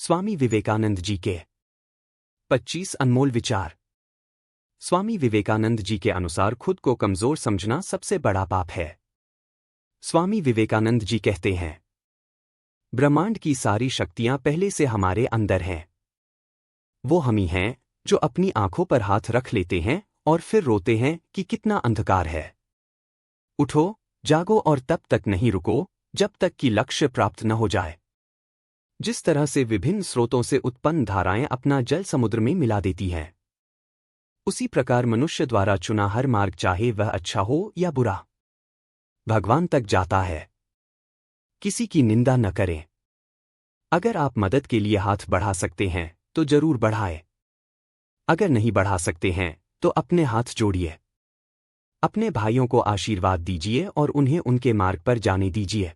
स्वामी विवेकानंद जी के 25 अनमोल विचार। स्वामी विवेकानंद जी के अनुसार खुद को कमजोर समझना सबसे बड़ा पाप है। स्वामी विवेकानंद जी कहते हैं, ब्रह्मांड की सारी शक्तियां पहले से हमारे अंदर हैं। वो हम ही हैं जो अपनी आंखों पर हाथ रख लेते हैं और फिर रोते हैं कि कितना अंधकार है। उठो, जागो और तब तक नहीं रुको जब तक कि लक्ष्य प्राप्त न हो जाए। जिस तरह से विभिन्न स्रोतों से उत्पन्न धाराएं अपना जल समुद्र में मिला देती हैं, उसी प्रकार मनुष्य द्वारा चुना हर मार्ग, चाहे वह अच्छा हो या बुरा, भगवान तक जाता है। किसी की निंदा न करें। अगर आप मदद के लिए हाथ बढ़ा सकते हैं तो जरूर बढ़ाएं। अगर नहीं बढ़ा सकते हैं तो अपने हाथ जोड़िए। अपने भाइयों को आशीर्वाद दीजिए और उन्हें उनके मार्ग पर जाने दीजिए।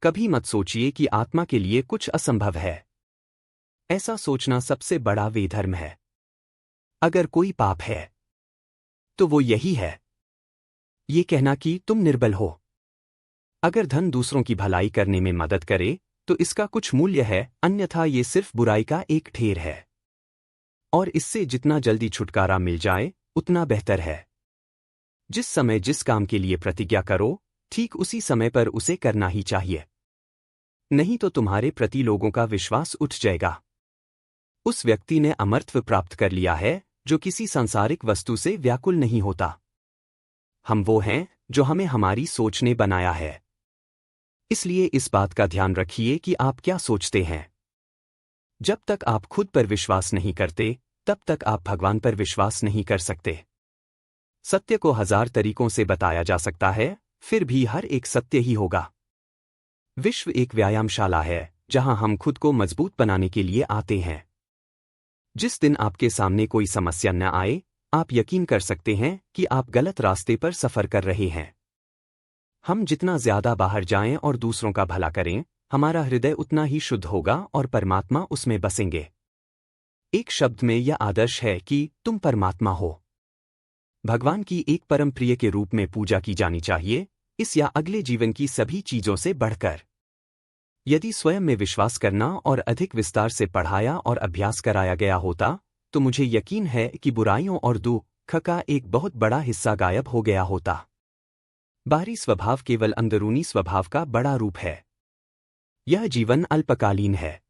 कभी मत सोचिए कि आत्मा के लिए कुछ असंभव है। ऐसा सोचना सबसे बड़ा वेधर्म है। अगर कोई पाप है तो वो यही है, ये कहना कि तुम निर्बल हो। अगर धन दूसरों की भलाई करने में मदद करे तो इसका कुछ मूल्य है, अन्यथा ये सिर्फ बुराई का एक ढेर है। और इससे जितना जल्दी छुटकारा मिल जाए उतना बेहतर है। जिस समय जिस काम के लिए प्रतिज्ञा करो, ठीक उसी समय पर उसे करना ही चाहिए, नहीं तो तुम्हारे प्रति लोगों का विश्वास उठ जाएगा। उस व्यक्ति ने अमरत्व प्राप्त कर लिया है जो किसी सांसारिक वस्तु से व्याकुल नहीं होता। हम वो हैं जो हमें हमारी सोच ने बनाया है। इसलिए इस बात का ध्यान रखिए कि आप क्या सोचते हैं। जब तक आप खुद पर विश्वास नहीं करते, तब तक आप भगवान पर विश्वास नहीं कर सकते। सत्य को 1000 तरीकों से बताया जा सकता है, फिर भी हर एक सत्य ही होगा। विश्व एक व्यायामशाला है जहां हम खुद को मजबूत बनाने के लिए आते हैं। जिस दिन आपके सामने कोई समस्या न आए, आप यकीन कर सकते हैं कि आप गलत रास्ते पर सफर कर रहे हैं। हम जितना ज्यादा बाहर जाएं और दूसरों का भला करें, हमारा हृदय उतना ही शुद्ध होगा और परमात्मा उसमें बसेंगे। एक शब्द में यह आदर्श है कि तुम परमात्मा हो। भगवान की एक परम प्रिय के रूप में पूजा की जानी चाहिए, इस या अगले जीवन की सभी चीजों से बढ़कर। यदि स्वयं में विश्वास करना और अधिक विस्तार से पढ़ाया और अभ्यास कराया गया होता, तो मुझे यकीन है कि बुराइयों और दुख का एक बहुत बड़ा हिस्सा गायब हो गया होता। बाहरी स्वभाव केवल अंदरूनी स्वभाव का बड़ा रूप है। यह जीवन अल्पकालीन है।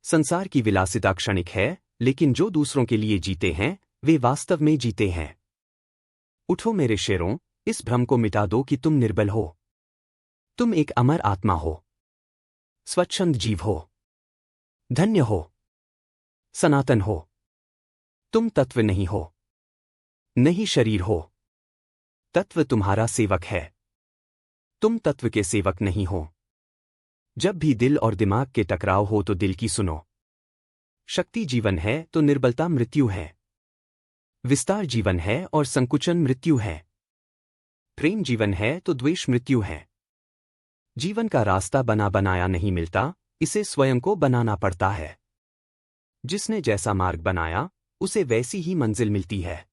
संसार की विलासिता क्षणिक है, लेकिन जो दूसरों के लिए जीते हैं वे वास्तव में जीते हैं। उठो मेरे शेरों, इस भ्रम को मिटा दो कि तुम निर्बल हो। तुम एक अमर आत्मा हो, स्वच्छंद जीव हो, धन्य हो, सनातन हो। तुम तत्व नहीं हो, नहीं शरीर हो। तत्व तुम्हारा सेवक है, तुम तत्व के सेवक नहीं हो। जब भी दिल और दिमाग के टकराव हो तो दिल की सुनो। शक्ति जीवन है तो निर्बलता मृत्यु है। विस्तार जीवन है और संकुचन मृत्यु है। प्रेम जीवन है तो द्वेष मृत्यु है। जीवन का रास्ता बना बनाया नहीं मिलता, इसे स्वयं को बनाना पड़ता है। जिसने जैसा मार्ग बनाया उसे वैसी ही मंजिल मिलती है।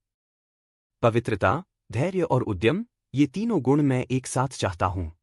पवित्रता, धैर्य और उद्यम, ये तीनों गुण मैं एक साथ चाहता हूं।